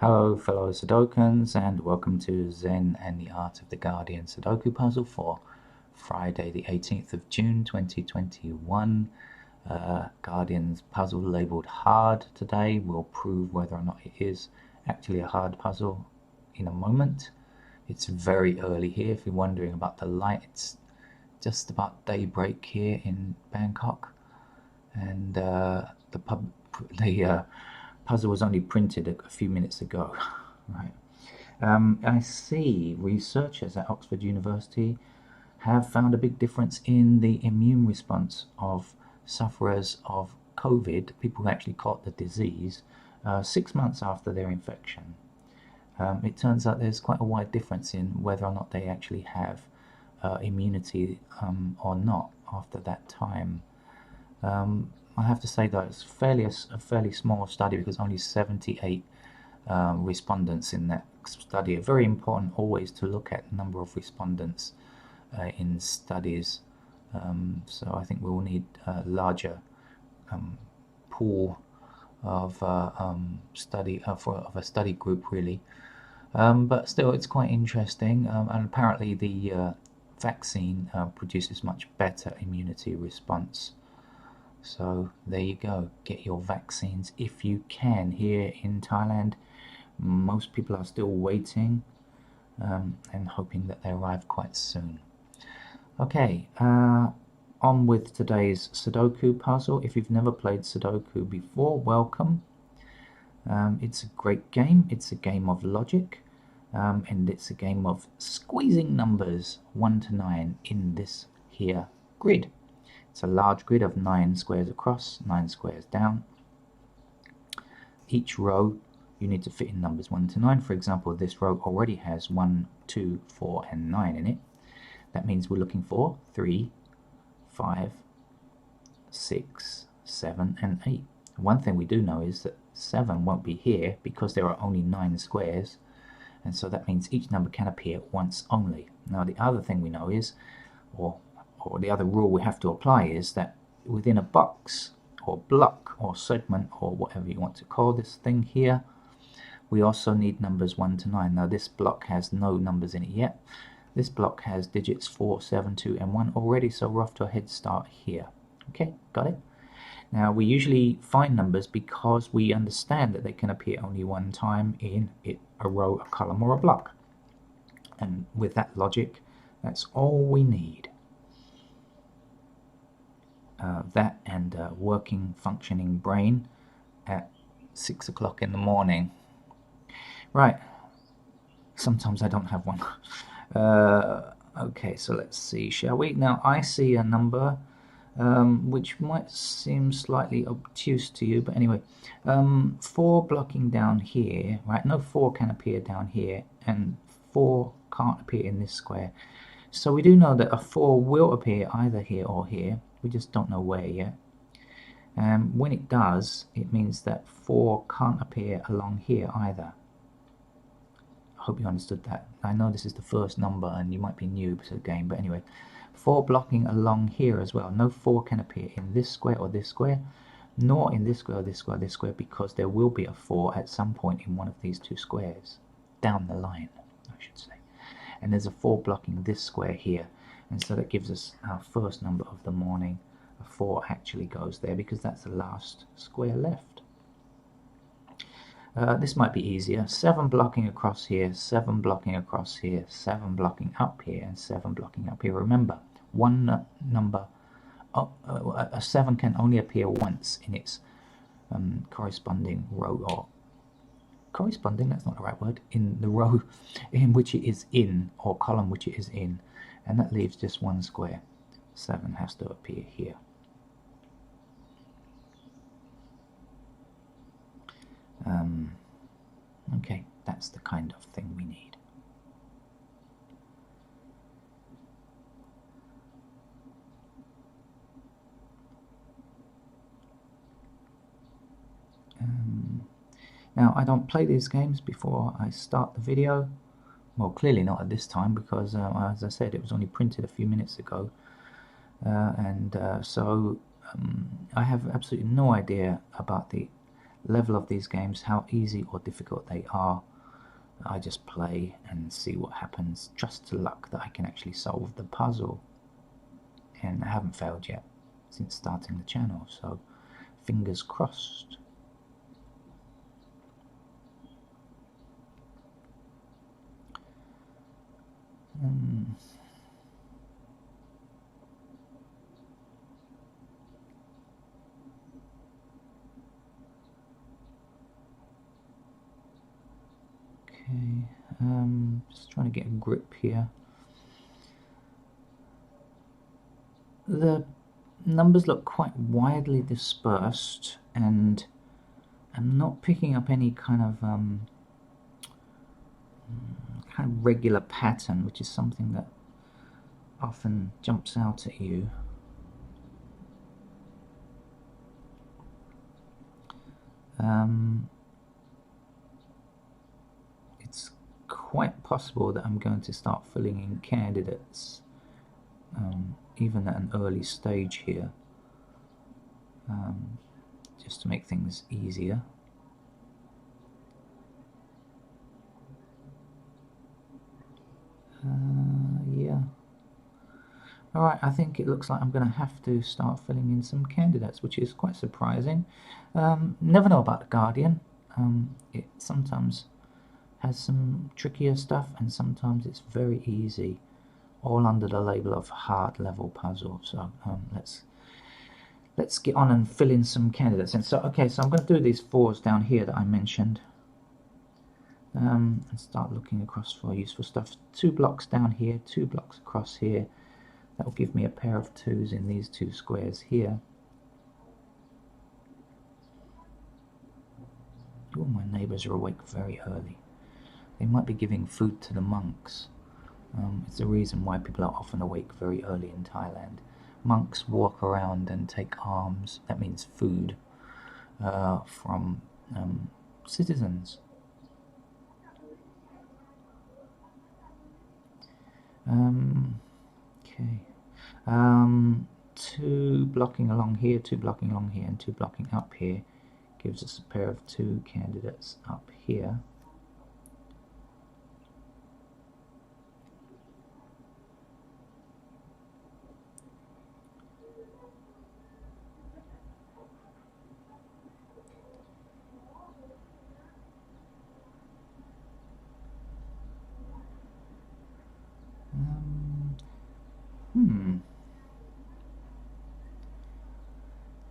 Hello fellow Sudokans and welcome to Zen and the Art of the Guardian Sudoku puzzle for Friday the 18th of June 2021. Guardian's puzzle labelled hard today. We'll prove whether or not it is actually a hard puzzle in a moment. It's very early here. If you're wondering about the light, it's just about daybreak here in Bangkok, and the puzzle was only printed a few minutes ago. Right. I see researchers at Oxford University have found a big difference in the immune response of sufferers of COVID, people who actually caught the disease, 6 months after their infection. It turns out there's quite a wide difference in whether or not they actually have immunity or not after that time. I have to say that it's a fairly small study because only 78 respondents in that study. It's very important always to look at number of respondents in studies. So I think we will need a larger pool of of a study group really. But still, it's quite interesting, and apparently the vaccine produces much better immunity response. So there you go, get your vaccines if you can. Here in Thailand, most people are still waiting and hoping that they arrive quite soon. Okay, on with today's Sudoku puzzle. If you've never played Sudoku before, welcome. It's a great game. It's a game of logic, and it's a game of squeezing numbers 1 to 9 in this here grid. It's a large grid of 9 squares across, 9 squares down. Each row you need to fit in numbers 1 to 9. For example, this row already has 1, 2, 4 and 9 in it. That means we're looking for 3, 5, 6, 7 and 8. One thing we do know is that 7 won't be here because there are only 9 squares, and so that means each number can appear once only. Now the other thing we know is, or the other rule we have to apply is that within a box or block or segment or whatever you want to call this thing here, we also need numbers 1 to 9. Now this block has no numbers in it yet. This block has digits 4, 7, 2 and 1 already, so we're off to a head start here. Okay, got it? Now we usually find numbers because we understand that they can appear only one time in a row, a column or a block. And with that logic, that's all we need. That and a working, functioning brain at 6 o'clock in the morning. Right, sometimes I don't have one. Okay, so let's see, shall we? Now I see a number which might seem slightly obtuse to you, but anyway, 4 blocking down here, right? No 4 can appear down here, and 4 can't appear in this square. So we do know that a 4 will appear either here or here. We just don't know where yet. When it does, it means that 4 can't appear along here either. I hope you understood that. I know this is the first number and you might be new to the game, but anyway, 4 blocking along here as well. No 4 can appear in this square or this square, nor in this square or this square or this square, because there will be a 4 at some point in one of these two squares. Down the line, I should say. And there's a 4 blocking this square here. And so that gives us our first number of the morning. A 4 actually goes there because that's the last square left. This might be easier. 7 blocking across here, 7 blocking across here, 7 blocking up here, and 7 blocking up here. Remember, one number, a 7 can only appear once in its corresponding row, or corresponding, that's not the right word, in the row in which it is in, or column which it is in. And that leaves just one square. 7 has to appear here. Okay, that's the kind of thing we need. Now, I don't play these games before I start the video. Well, clearly not at this time because, as I said, it was only printed a few minutes ago. So I have absolutely no idea about the level of these games, how easy or difficult they are. I just play and see what happens, trust to luck that I can actually solve the puzzle. And I haven't failed yet since starting the channel, so fingers crossed. Okay, just trying to get a grip here. The numbers look quite widely dispersed, and I'm not picking up any kind of regular pattern, which is something that often jumps out at you. It's quite possible that I'm going to start filling in candidates even at an early stage here, just to make things easier. Yeah. Alright, I think it looks like I'm going to have to start filling in some candidates, which is quite surprising. Never know about the Guardian. It sometimes has some trickier stuff, and sometimes it's very easy, all under the label of hard level puzzle. So let's get on and fill in some candidates. And so, okay, so I'm going to do these 4s down here that I mentioned, and start looking across for useful stuff. 2 blocks down here, 2 blocks across here. That will give me a pair of 2s in these 2 squares here. Oh, my neighbours are awake very early. They might be giving food to the monks. It's the reason why people are often awake very early in Thailand. Monks walk around and take alms, that means food, from citizens. Okay. 2 blocking along here, 2 blocking along here, and 2 blocking up here gives us a pair of 2 candidates up here.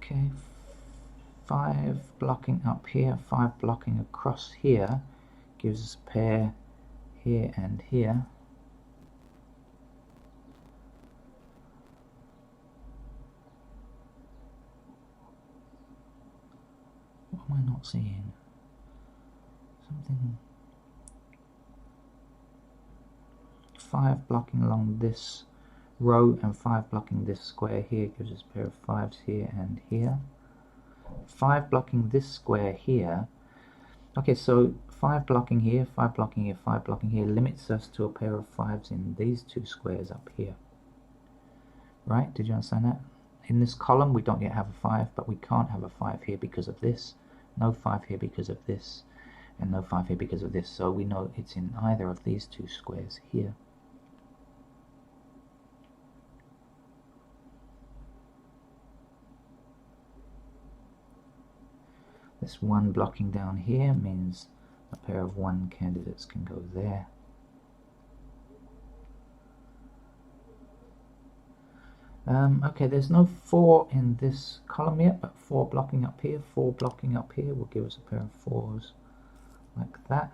Okay, 5 blocking up here, 5 blocking across here gives us a pair here and here. What am I not seeing? Something. 5 blocking along this row and 5 blocking this square here gives us a pair of 5s here and here. 5 blocking this square here. Okay, so 5 blocking here, 5 blocking here, 5 blocking here limits us to a pair of 5s in these 2 squares up here. Right? Did you understand that? In this column we don't yet have a 5, but we can't have a 5 here because of this, no 5 here because of this, and no 5 here because of this, so we know it's in either of these 2 squares here. This 1 blocking down here means a pair of 1 candidates can go there. Okay, there's no 4 in this column yet, but 4 blocking up here, 4 blocking up here will give us a pair of 4s like that.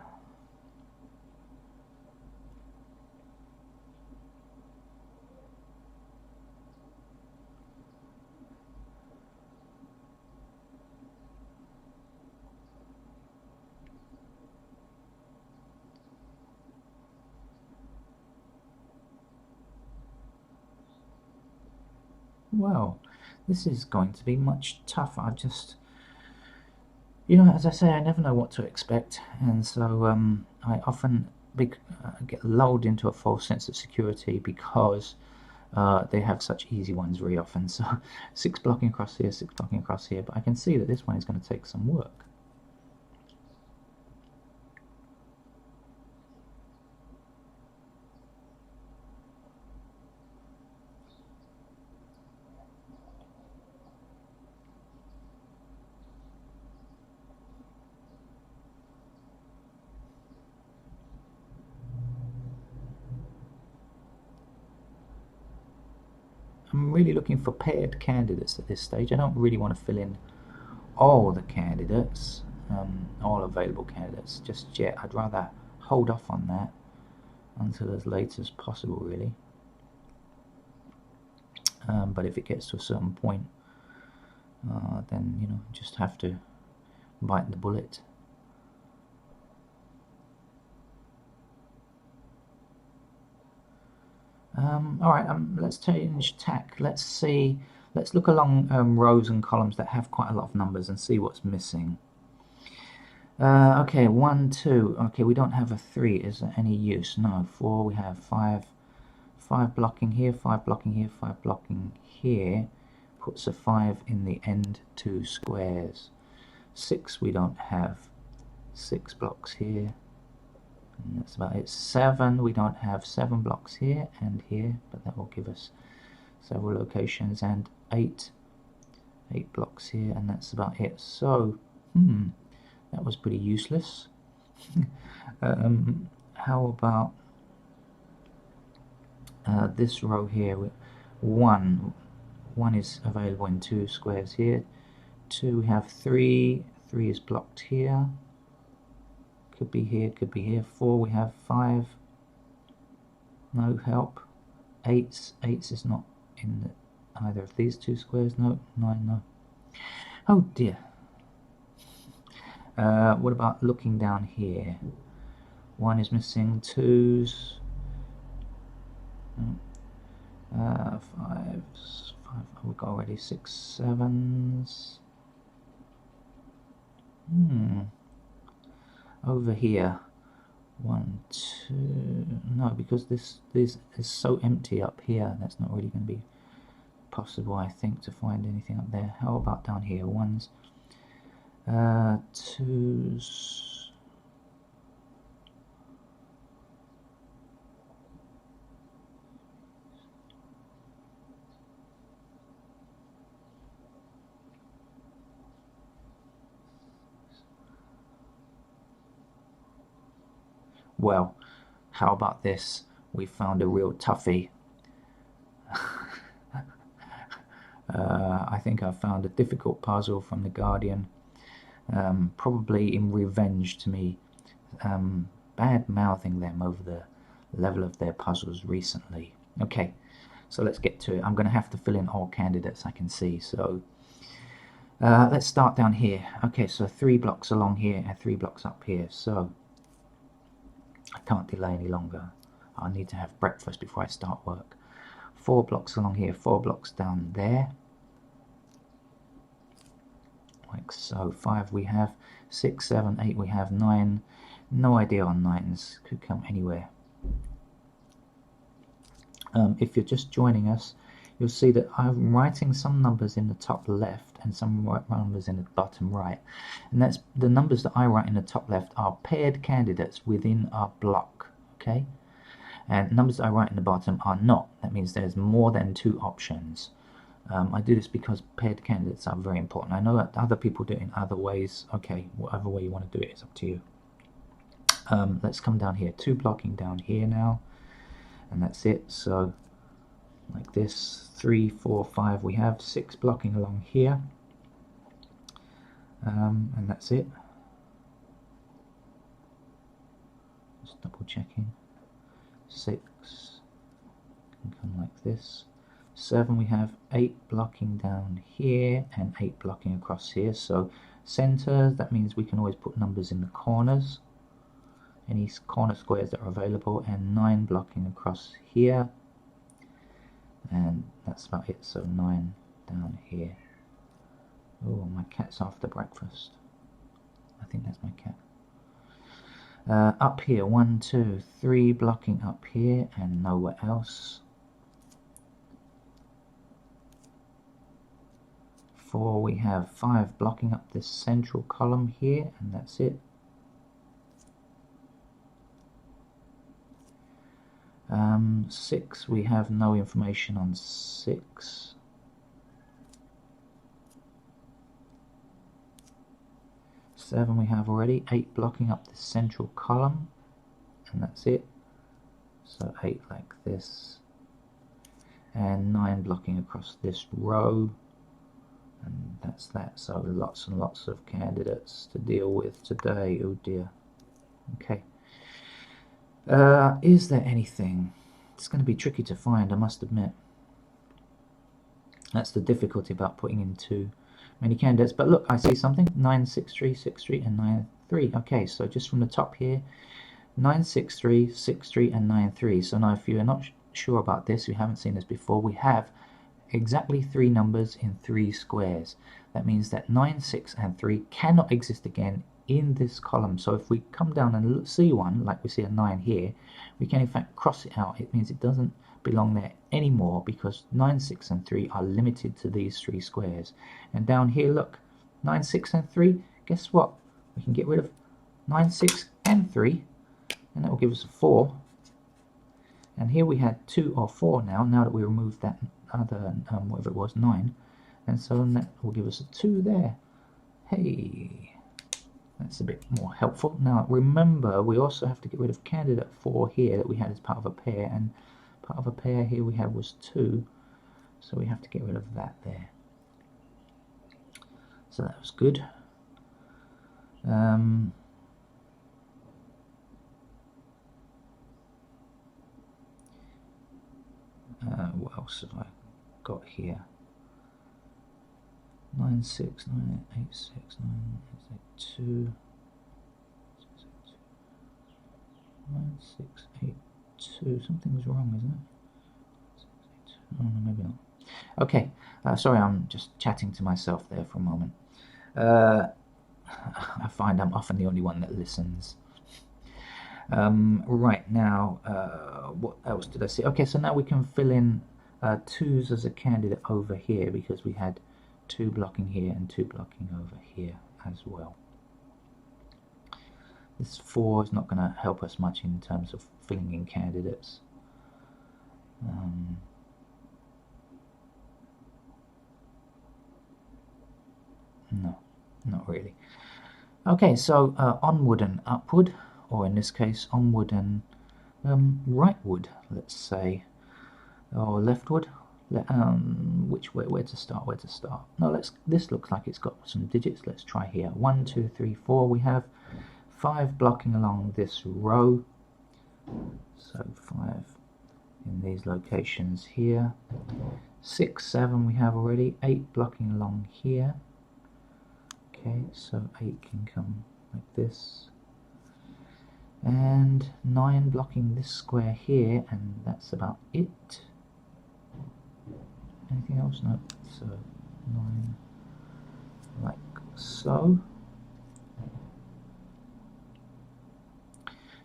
Well, this is going to be much tougher. I just, you know, as I say, I never know what to expect, and so I often get lulled into a false sense of security because they have such easy ones very often. So 6 blocking across here, 6 blocking across here, but I can see that this one is going to take some work. I'm really looking for paired candidates at this stage. I don't really want to fill in all the candidates, all available candidates just yet. I'd rather hold off on that until as late as possible, really. But if it gets to a certain point, then, you know, just have to bite the bullet. Alright, let's change tack. Let's look along rows and columns that have quite a lot of numbers and see what's missing. Okay, 1, 2. Okay, we don't have a 3. Is there any use? No. 4, we have 5. 5 blocking here, 5 blocking here, 5 blocking here. Puts a 5 in the end 2 squares. 6 we don't have. 6 blocks here. And that's about it. 7 we don't have. 7 blocks here and here, but that will give us several locations. And 8 blocks here, and that's about it. So, that was pretty useless. How about this row here? 1 is available in 2 squares here. 2 we have 3 is blocked here, could be here, could be here. 4 we have 5, no help. 8 is not in either of these 2 squares. No. 9, no. Oh dear. What about looking down here? 1 is missing. 2's 5's 5, we've got already 6, 7's. Over here, 1, 2, no, because this is so empty up here, that's not really going to be possible, I think, to find anything up there. How about down here? 1's, 2's, well, how about this? We found a real toughie. I think I found a difficult puzzle from The Guardian, probably in revenge to me bad-mouthing them over the level of their puzzles recently. Okay, so let's get to it. I'm going to have to fill in all candidates I can see, so let's start down here. Okay, so 3 blocks along here and 3 blocks up here, so I can't delay any longer. I need to have breakfast before I start work. 4 blocks along here, 4 blocks down there, like so. 5 we have, 6, 7, 8 we have, 9, no idea on 9's, could come anywhere. If you're just joining us, you'll see that I'm writing some numbers in the top left and some numbers in the bottom right, and that's the numbers that I write in the top left are paired candidates within our block, okay, and numbers that I write in the bottom are not. That means there's more than 2 options. I do this because paired candidates are very important. I know that other people do it in other ways. Okay, whatever way you want to do it is up to you. Let's come down here, 2 blocking down here now, and that's it. So like this, 3, 4, 5 we have, 6 blocking along here, and that's it. Just double checking. 6 can come like this. 7 we have 8 blocking down here and 8 blocking across here, so centers, that means we can always put numbers in the corners, any corner squares that are available, and 9 blocking across here, and that's about it. So 9 down here. Oh, my cat's after breakfast. I think that's my cat. Up here, 1, 2, 3 blocking up here and nowhere else. 4 we have 5 blocking up this central column here, and that's it. 6 we have no information on 6. 7 we have already, 8 blocking up the central column, and that's it. So 8 like this, and 9 blocking across this row, and that's that. So lots and lots of candidates to deal with today. Oh dear. Okay. Is there anything? It's going to be tricky to find, I must admit. That's the difficulty about putting in too many candidates. But look, I see something. 963, 63, and 93. Okay, so just from the top here, 963, 63, and 93. So now if you're not sure about this, you haven't seen this before, we have exactly 3 numbers in 3 squares. That means that 9, 6, and 3 cannot exist again in this column. So if we come down and see one, like we see a 9 here, we can in fact cross it out. It means it doesn't belong there anymore, because 9, 6, and 3 are limited to these 3 squares. And down here, look, 9, 6, and 3, guess what? We can get rid of 9, 6, and 3, and that will give us a 4. And here we had 2 or 4 now that we removed that other, whatever it was, 9. And so that will give us a 2 there. Hey, that's a bit more helpful. Now remember, we also have to get rid of candidate 4 here that we had as part of a pair, and part of a pair here we had was 2, so we have to get rid of that there. So that was good. What else have I got here? 9, 6, 9, 8, 6, 9, 8, 2, 9, 6, 8, 2. Something's wrong, isn't it? 6, 8, 2. Oh, no, maybe not. Okay, sorry, I'm just chatting to myself there for a moment. I find I'm often the only one that listens. Right, now, what else did I see? Okay, so now we can fill in 2s as a candidate over here, because we had 2 blocking here and 2 blocking over here as well. This 4 is not going to help us much in terms of filling in candidates. No, not really. Okay, so onward and upward, or in this case onward and rightward, let's say, or leftward. Which way? Where to start? Where to start? No, this looks like it's got some digits. Let's try here. 1, 2, 3, 4. We have 5 blocking along this row. So 5 in these locations here. 6, 7 we have already. 8 blocking along here. Okay, so 8 can come like this. And 9 blocking this square here, and that's about it. Anything else? No. So 9 like so.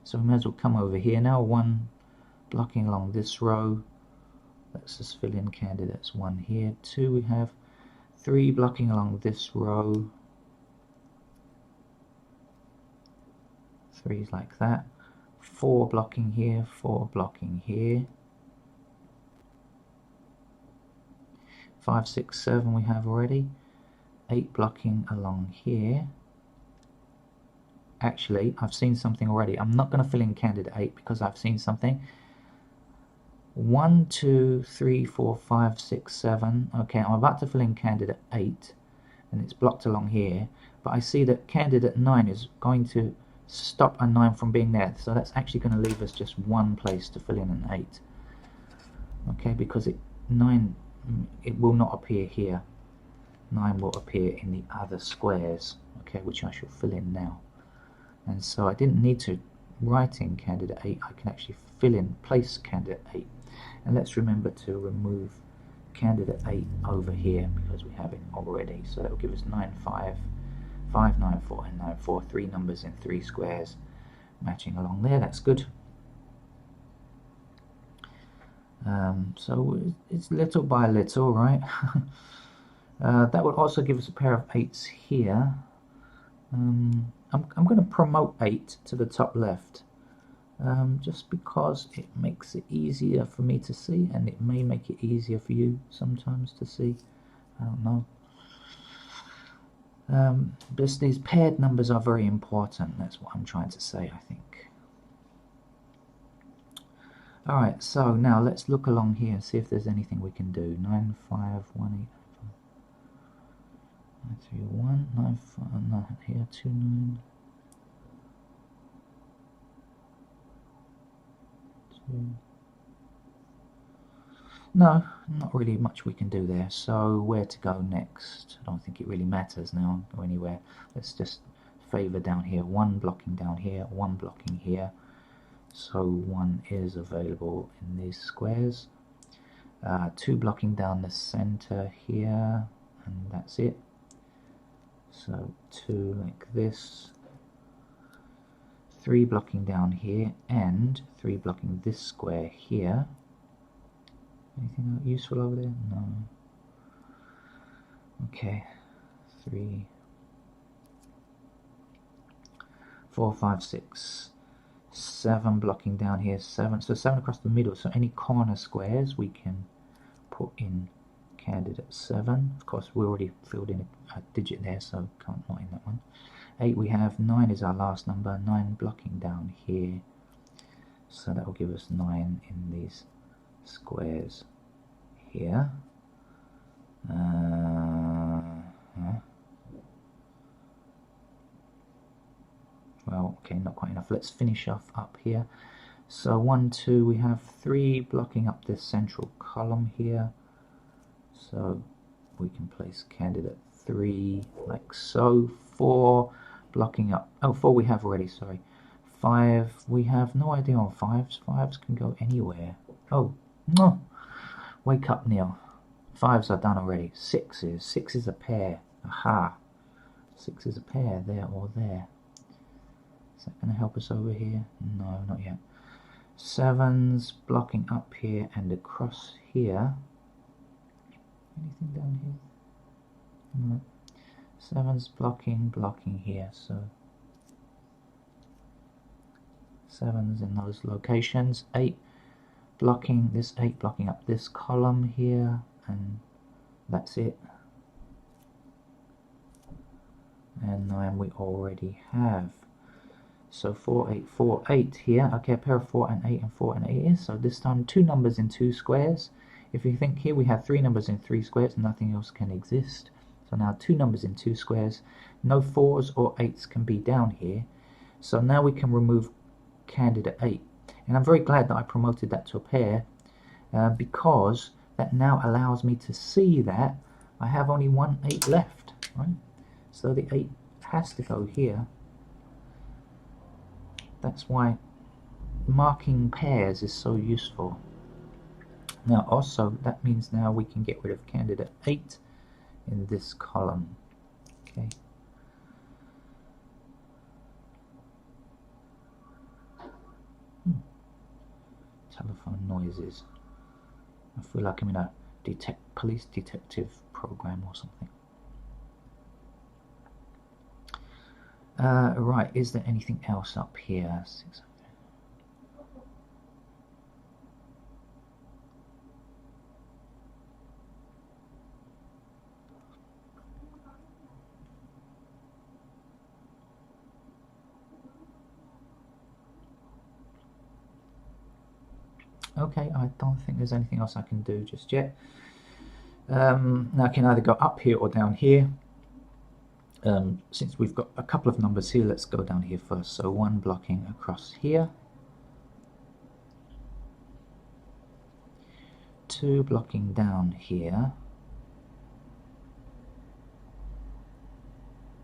So we may as well come over here now. 1 blocking along this row. Let's just fill in candidates. 1 here. 2 we have. 3 blocking along this row. 3 is like that. 4 blocking here. 4 blocking here. 5, 6, 7 we have already. 8 blocking along here. Actually, I've seen something already. I'm not going to fill in candidate 8 because I've seen something. 1, 2, 3, 4, 5, 6, 7. Okay, I'm about to fill in candidate 8, and it's blocked along here. But I see that candidate 9 is going to stop a 9 from being there. So that's actually going to leave us just one place to fill in an 8. Okay, because 9... it will not appear here. 9 will appear in the other squares, okay, which I shall fill in now. And so I didn't need to write in candidate 8, I can actually fill in, place candidate 8. And let's remember to remove candidate 8 over here, because we have it already. So that will give us 9, 5, 5, 9, 4, and 9, 4, 3 numbers in 3 squares matching along there. That's good. So it's little by little, right? That would also give us a pair of 8s here. I'm going to promote 8 to the top left, just because it makes it easier for me to see, and it may make it easier for you sometimes to see. I don't know. Just these paired numbers are very important. That's what I'm trying to say, I think. Alright, so now let's look along here and see if there's anything we can do. 9, 5, 1, 8, 9, 3, 1, 9, 5, 9 here, 2, 9, 2. No, not really much we can do there. So where to go next? I don't think it really matters now, go anywhere. Let's just favor down here, 1 blocking down here, 1 blocking here. So 1 is available in these squares. 2 blocking down the center here, and that's it. So 2 like this. 3 blocking down here, and 3 blocking this square here. Anything useful over there? No. Okay. 3, 4, 5, 6. 7 blocking down here, 7. So 7 across the middle. So any corner squares we can put in candidate 7. Of course, we already filled in a digit there, so can't not in that one. 8 we have. 9 is our last number. 9 blocking down here. So that will give us 9 in these squares here. Well, okay, not quite enough. Let's finish off up here. So 1, 2, we have 3 blocking up this central column here. So we can place candidate 3 like so. 4 blocking up. Oh, 4 we have already, sorry. 5, we have no idea on 5s. 5s can go anywhere. Oh, no. Wake up, Neil. 5s are done already. 6s. 6 is a pair. Aha. 6 is a pair, there or there. Is that going to help us over here? No, not yet. 7s blocking up here and across here. Anything down here? No. 7s blocking here, so 7s in those locations. 8 blocking, this 8 blocking up this column here, and that's it. And 9 we already have. So 4, 8, 4, 8 here. Okay, a pair of 4 and 8 and 4 and 8 is. So this time 2 numbers in 2 squares. If you think here we have 3 numbers in 3 squares, nothing else can exist. So now 2 numbers in 2 squares. No 4s or 8s can be down here. So now we can remove candidate 8. And I'm very glad that I promoted that to a pair, because that now allows me to see that I have only 1 8 left, right? So the 8 has to go here. That's why marking pairs is so useful. Now also that means now we can get rid of candidate 8 in this column. Okay. Telephone noises. I feel like I'm in a police detective program or something. Right, is there anything else up here? Okay, I don't think there's anything else I can do just yet. Now I can either go up here or down here. Since we've got a couple of numbers here, let's go down here first. So 1 blocking across here, 2 blocking down here,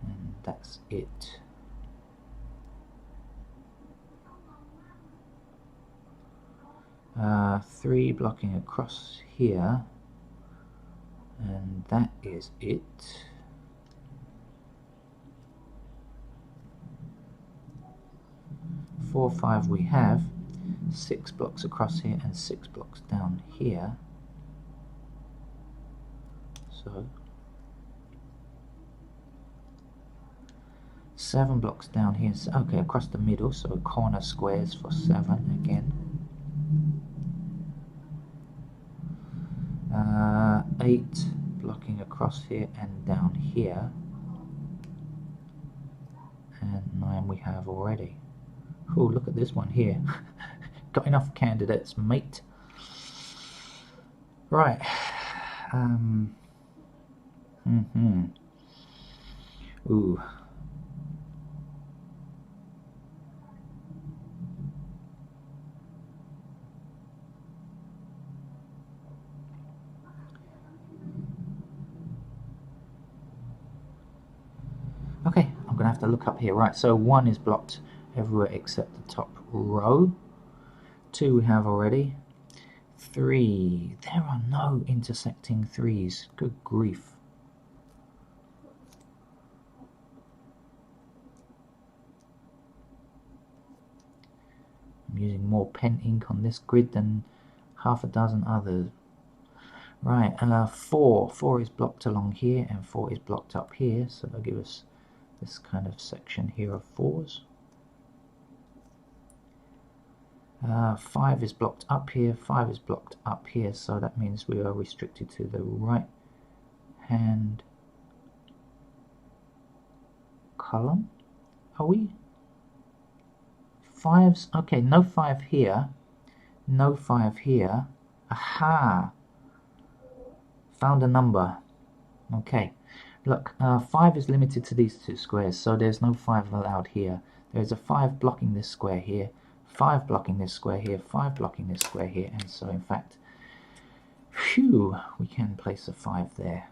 and that's it. Three blocking across here, and that is it. 4, 5 we have. 6 blocks across here and 6 blocks down here. So 7 blocks down here. So, okay, across the middle, so corner squares for 7 again. 8 blocking across here and down here, and 9 we have already. Oh, look at this one here. got enough candidates, mate. Right. Ooh. Okay, I'm gonna have to look up here. Right, so 1 is blocked everywhere except the top row. 2 we have already. 3, there are no intersecting 3s. Good grief. I'm using more pen ink on this grid than half a dozen others. Right, 4 is blocked along here, and 4 is blocked up here, so they'll give us this kind of section here of 4s. 5 is blocked up here, 5 is blocked up here, so that means we are restricted to the right hand column. Are we? 5s, okay, no 5 here, no 5 here. Aha! Found a number. Okay, look, 5 is limited to these 2 squares, so there's no 5 allowed here. There's a 5 blocking this square here, 5 blocking this square here, 5 blocking this square here, and so in fact, phew, we can place a 5 there.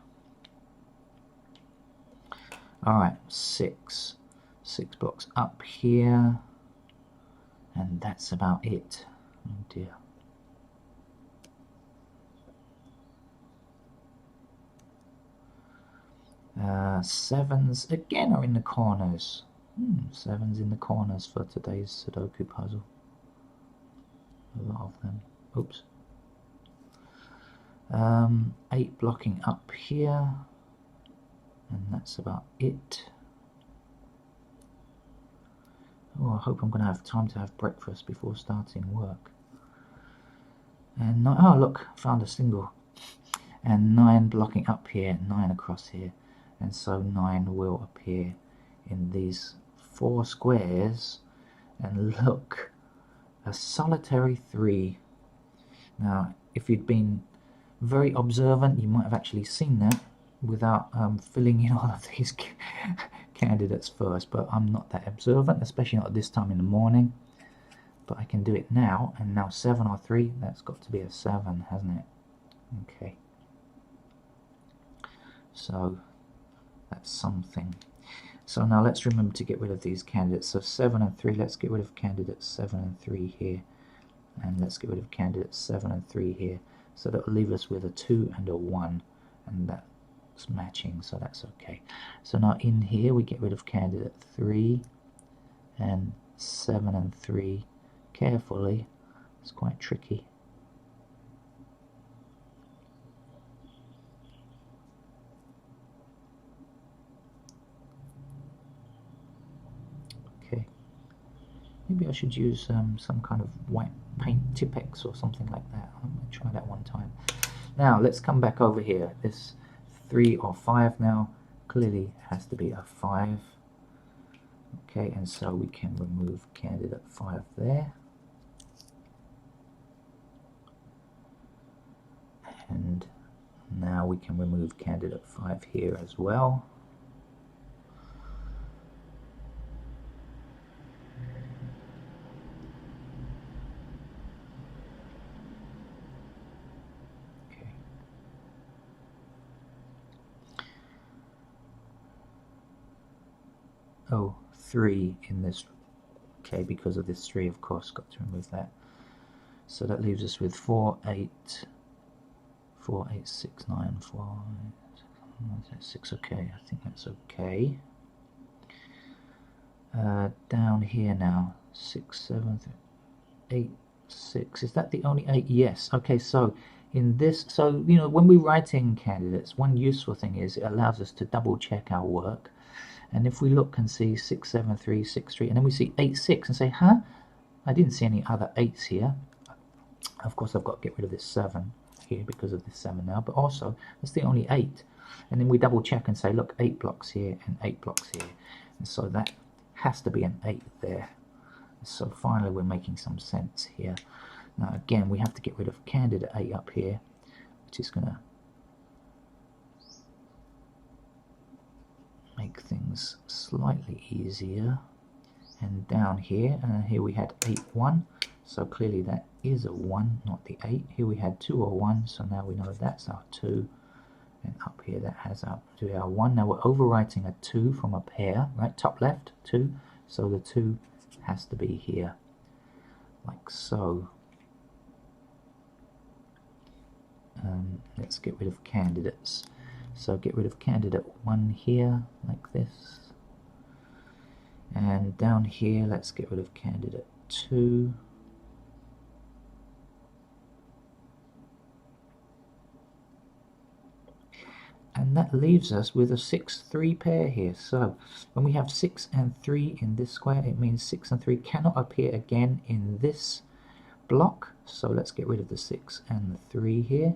Alright, 6. 6 blocks up here, and that's about it. Oh dear. Sevens again are in the corners. 7s in the corners for today's Sudoku puzzle. A lot of them. Oops. 8 blocking up here, and that's about it. Oh, I hope I'm going to have time to have breakfast before starting work. And oh look, found a single. And 9 blocking up here, 9 across here, and so 9 will appear in these 4 squares. And look, a solitary 3. Now, if you'd been very observant, you might have actually seen that without filling in all of these candidates first, but I'm not that observant, especially not at this time in the morning. But I can do it now, and now 7 or 3, that's got to be a 7, hasn't it? Okay. So that's something. So now let's remember to get rid of these candidates. So 7 and 3, let's get rid of candidates 7 and 3 here. And let's get rid of candidates 7 and 3 here. So that will leave us with a 2 and a 1. And that's matching, so that's okay. So now in here we get rid of candidate 3 and 7 and 3 carefully. It's quite tricky. Maybe I should use some kind of white paint Tipex or something like that. I'm going to try that one time. Now let's come back over here. This 3 or 5 now clearly has to be a 5. Okay, and so we can remove candidate 5 there. And now we can remove candidate 5 here as well. Oh, 3 in this. Okay, because of this 3, of course, got to remove that. So that leaves us with 4, 8, 4, 8, 6, 9, 4, 6. Okay, I think that's okay. Down here now, 6, 7, 8, 6. Is that the only 8? Yes. Okay, so in this, so you know, when we're writing candidates, one useful thing is it allows us to double check our work. And if we look and see 6, 7, 3, 6, 3, and then we see 8, 6, and say, huh? I didn't see any other 8s here. Of course, I've got to get rid of this 7 here because of this 7 now, but also, that's the only 8. And then we double check and say, look, 8 blocks here and 8 blocks here. And so that has to be an 8 there. So finally we're making some sense here. Now again, we have to get rid of candidate 8 up here, which is going to make things slightly easier. And down here, here we had 8, 1, so clearly that is a 1, not the 8. Here we had 2 or 1, so now we know that's our 2. And up here that has our 1. Now we're overwriting a 2 from a pair, right? Top left, 2. So the 2 has to be here, like so. Let's get rid of candidates. So get rid of candidate 1 here, like this. And down here, let's get rid of candidate 2. And that leaves us with a 6, 3 pair here. So when we have 6 and 3 in this square, it means 6 and 3 cannot appear again in this block. So let's get rid of the 6 and the 3 here.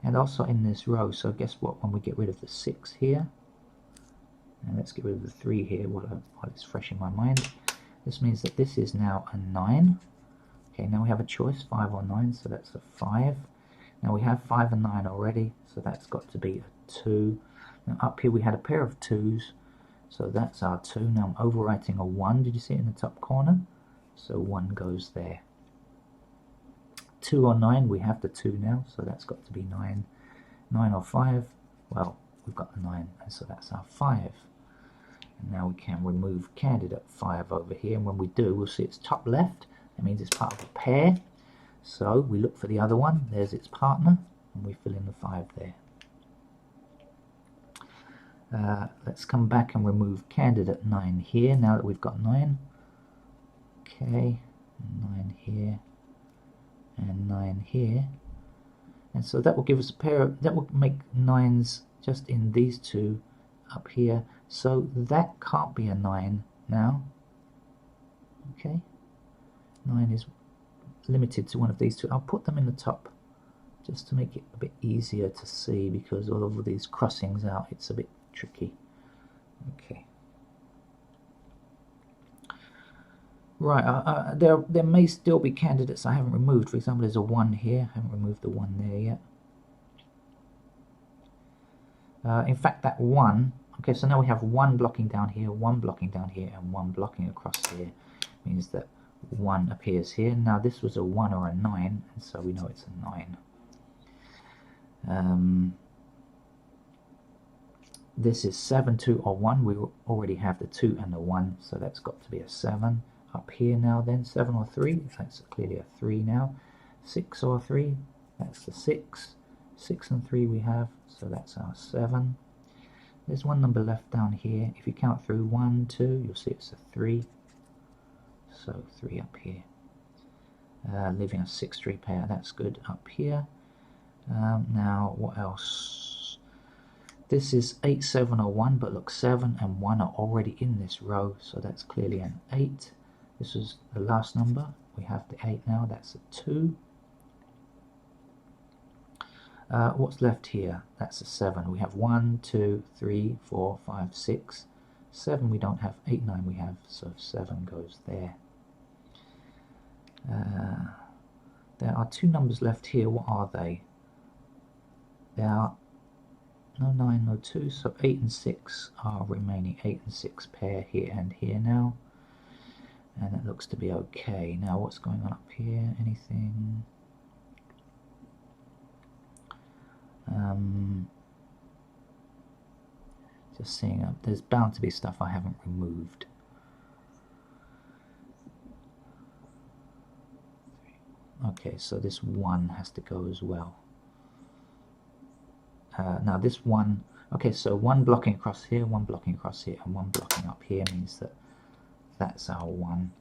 And also in this row. So guess what? When we get rid of the 6 here, and let's get rid of the 3 here while it's fresh in my mind, this means that this is now a 9. Okay, now we have a choice, 5 or 9, so that's a 5. Now we have 5 and 9 already, so that's got to be a 2. Now up here we had a pair of 2s, so that's our 2. Now I'm overwriting a 1, did you see it in the top corner? So 1 goes there. 2 or 9, we have the 2 now, so that's got to be 9. 9 or 5, well, we've got the 9, and so that's our 5. And now we can remove candidate 5 over here, and when we do, we'll see it's top left. That means it's part of a pair. So we look for the other one, there's its partner, and we fill in the 5 there. Let's come back and remove candidate 9 here, now that we've got 9. Okay, 9 here, and 9 here. And so that will give us a pair of, that will make 9s just in these 2 up here. So that can't be a 9 now. Okay, 9 is limited to one of these 2. I'll put them in the top just to make it a bit easier to see, because all of these crossings out, it's a bit tricky. Okay. Right, there may still be candidates I haven't removed. For example, there's a 1 here. I haven't removed the 1 there yet. In fact, that 1, okay, so now we have 1 blocking down here, 1 blocking down here, and 1 blocking across here. Means that 1 appears here. Now this was a 1 or a 9, and so we know it's a 9. This is 7, 2 or 1. We already have the 2 and the 1, so that's got to be a 7. Up here now then, 7 or 3, that's clearly a 3 now. 6 or 3, that's the 6. 6 and 3 we have, so that's our 7. There's one number left down here. If you count through 1, 2, you'll see it's a 3. So 3 up here. Leaving a 6, 3 pair, that's good up here. Now what else? This is 8, 7 or 1, but look, 7 and 1 are already in this row, so that's clearly an 8. This is the last number. We have the 8 now, that's a 2. What's left here? That's a 7. We have 1, 2, 3, 4, 5, 6. 7 we don't have, 8, 9 we have, so 7 goes there. There are 2 numbers left here. What are they? There are no 9, no 2, so 8 and 6 are remaining. 8 and 6 pair here and here now. And it looks to be okay. Now what's going on up here? Anything? Just seeing up. There's bound to be stuff I haven't removed. Okay, so this 1 has to go as well. Now this 1, okay, so 1 blocking across here, 1 blocking across here, and 1 blocking up here means that that's our 1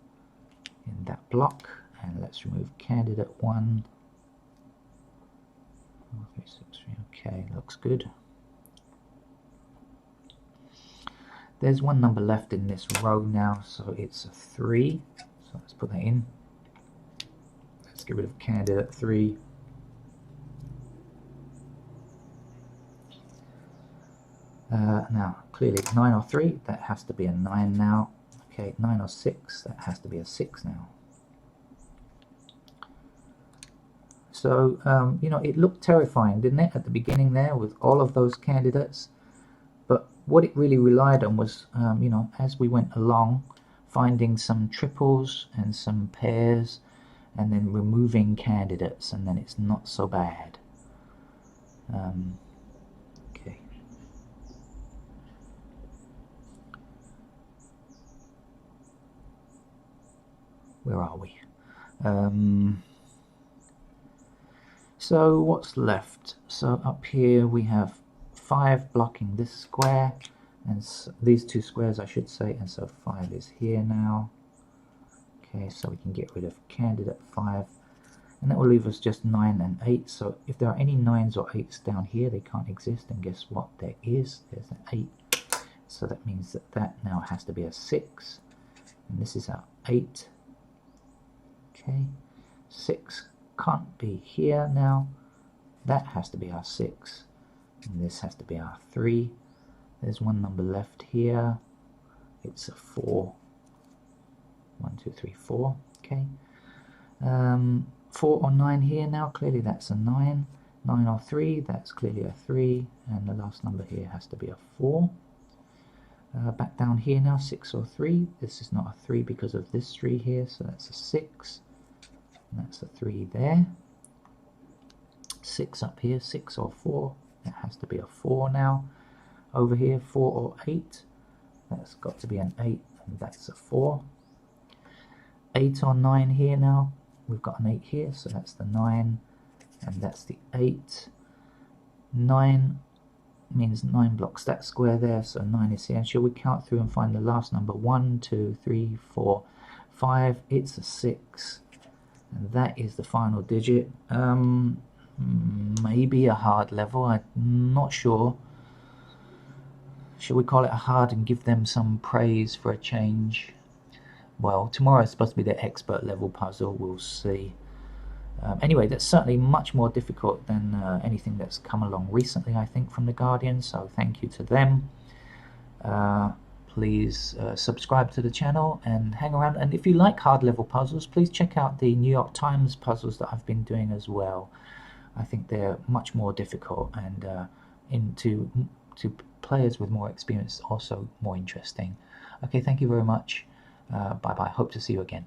in that block. And let's remove candidate 1. 4, 3, 6, 3, okay, looks good. There's one number left in this row now, so it's a 3. So let's put that in. Let's get rid of candidate 3. Now, clearly 9 or 3, that has to be a 9 now. Okay, 9 or 6, that has to be a 6 now. So, you know, it looked terrifying, didn't it, at the beginning there with all of those candidates? But what it really relied on was, you know, as we went along, finding some triples and some pairs, and then removing candidates, and then it's not so bad. Okay. Where are we? So what's left? So up here we have 5 blocking this square, and these 2 squares I should say, and so 5 is here now. Okay, so we can get rid of candidate 5, and that will leave us just 9 and 8. So if there are any 9s or 8s down here, they can't exist, and guess what? There is. There's an 8. So that means that that now has to be a 6, and this is our 8. Okay, 6 can't be here now. That has to be our 6, and this has to be our 3. There's one number left here. It's a 4. 1, 2, 3, 4. Okay. 4 or 9 here now. Clearly that's a 9. 9 or 3. That's clearly a 3. And the last number here has to be a 4. Back down here now. 6 or 3. This is not a 3 because of this 3 here. So that's a 6. And that's a 3 there. 6 up here. 6 or 4. That has to be a 4 now. Over here, 4 or 8. That's got to be an 8. And that's a 4. 8 or 9 here now. We've got an 8 here, so that's the 9, and that's the 8. 9 means 9 blocks that square there, so 9 is here. And shall we count through and find the last number? 1, 2, 3, 4, 5. It's a 6, and that is the final digit. Maybe a hard level, I'm not sure. Shall we call it a hard and give them some praise for a change? Well, tomorrow is supposed to be the expert level puzzle, we'll see. Anyway, that's certainly much more difficult than anything that's come along recently, I think, from The Guardian, so thank you to them. Please subscribe to the channel and hang around. And if you like hard level puzzles, please check out the New York Times puzzles that I've been doing as well. I think they're much more difficult, and to players with more experience, also more interesting. Okay, thank you very much. Bye bye. Hope to see you again.